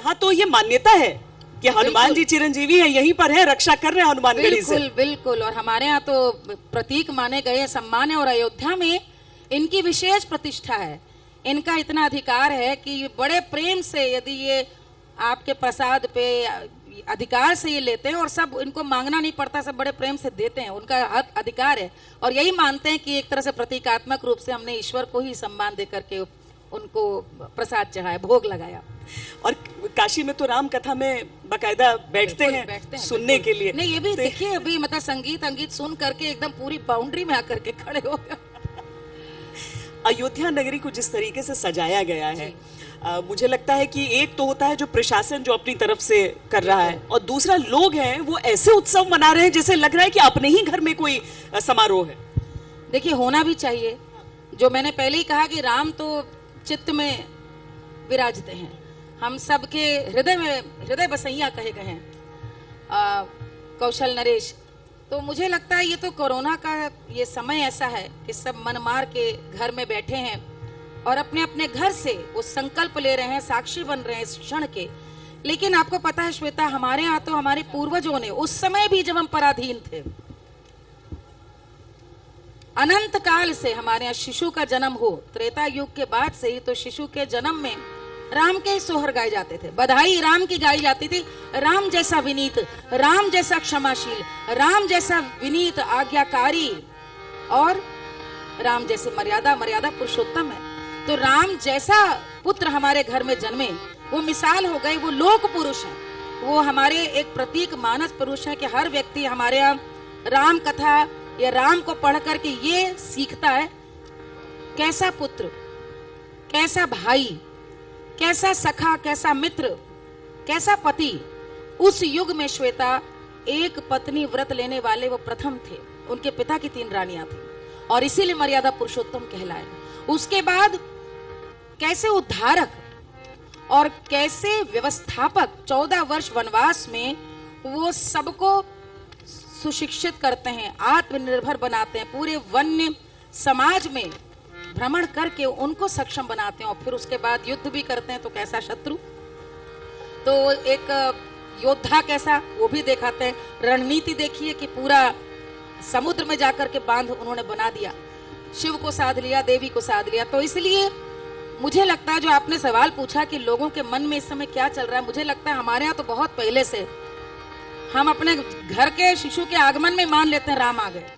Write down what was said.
यहाँ तो ये मान्यता है कि हनुमान जी चिरंजीवी है, यहीं पर है, रक्षा कर रहे हैं हनुमानगढ़ी से। बिल्कुल बिल्कुल। और हमारे यहाँ तो प्रतीक माने गए, सम्मान है। और अयोध्या में इनकी विशेष प्रतिष्ठा है, इनका इतना अधिकार है कि बड़े प्रेम से यदि ये आपके प्रसाद पे अधिकार से ये लेते हैं, और सब इनको मांगना नहीं पड़ता, सब बड़े प्रेम से देते हैं, उनका हक अधिकार है। और यही मानते हैं कि एक तरह से प्रतीकात्मक रूप से हमने ईश्वर को ही सम्मान दे करके उनको प्रसाद चढ़ाया, भोग लगाया। और काशी में तो राम कथा में बकायदा बैठते हैं सुनने के लिए। नहीं, ये भी देखिए, अभी मतलब संगीत सुन करके एकदम पूरी बाउंड्री में आकर के खड़े हो गए। अयोध्या नगरी को जिस तरीके से सजाया गया है, मुझे लगता है कि एक तो होता है जो प्रशासन जो अपनी तरफ से कर रहा है, और दूसरा लोग हैं वो ऐसे उत्सव मना रहे हैं जैसे लग रहा है कि अपने ही घर में कोई समारोह है। देखिए, होना भी चाहिए। जो मैंने पहले ही कहा कि राम तो चित्त में विराजते हैं, हम सबके हृदय में हृदय बसैया कहे गए हैं कौशल नरेश। तो मुझे लगता है ये तो कोरोना का ये समय ऐसा है कि सब मन मार के घर में बैठे हैं और अपने अपने घर से वो संकल्प ले रहे हैं, साक्षी बन रहे हैं इस क्षण के। लेकिन आपको पता है श्वेता, हमारे यहाँ तो हमारे पूर्वजों ने उस समय भी जब हम पराधीन थे, अनंत काल से हमारे यहाँ शिशु का जन्म हो, त्रेता युग के बाद से ही तो शिशु के जन्म में राम के सोहर गाए जाते थे, बधाई राम की गाई जाती थी। राम जैसा विनीत, राम जैसा क्षमाशील, राम जैसा विनीत आज्ञाकारी, और राम जैसे मर्यादा पुरुषोत्तम है। तो राम जैसा पुत्र हमारे घर में जन्मे, वो मिसाल हो गए, वो लोक पुरुष है, वो हमारे एक प्रतीक मानस पुरुष है कि हर व्यक्ति हमारे यहाँ राम कथा या राम को पढ़ करके ये सीखता है कैसा पुत्र, कैसा भाई, कैसा सखा, कैसा मित्र, कैसा पति। उस युग में श्वेता एक पत्नी व्रत लेने वाले वो प्रथम थे, उनके पिता की 3 रानियां थी, और इसीलिए मर्यादा पुरुषोत्तम कहलाए। उसके बाद कैसे उद्धारक और कैसे व्यवस्थापक 14 वर्ष वनवास में वो सबको सुशिक्षित करते हैं, आत्मनिर्भर बनाते हैं, पूरे वन्य समाज में भ्रमण करके उनको सक्षम बनाते हैं, और फिर उसके बाद युद्ध भी करते हैं। तो कैसा शत्रु, तो एक योद्धा कैसा, वो भी दिखाते हैं। रणनीति देखिए कि पूरा समुद्र में जाकर के बांध उन्होंने बना दिया, शिव को साध लिया, देवी को साध लिया। तो इसलिए मुझे लगता है, जो आपने सवाल पूछा कि लोगों के मन में इस समय क्या चल रहा है, मुझे लगता है हमारे यहाँ तो बहुत पहले से हम अपने घर के शिशु के आगमन में मान लेते हैं राम आ गए।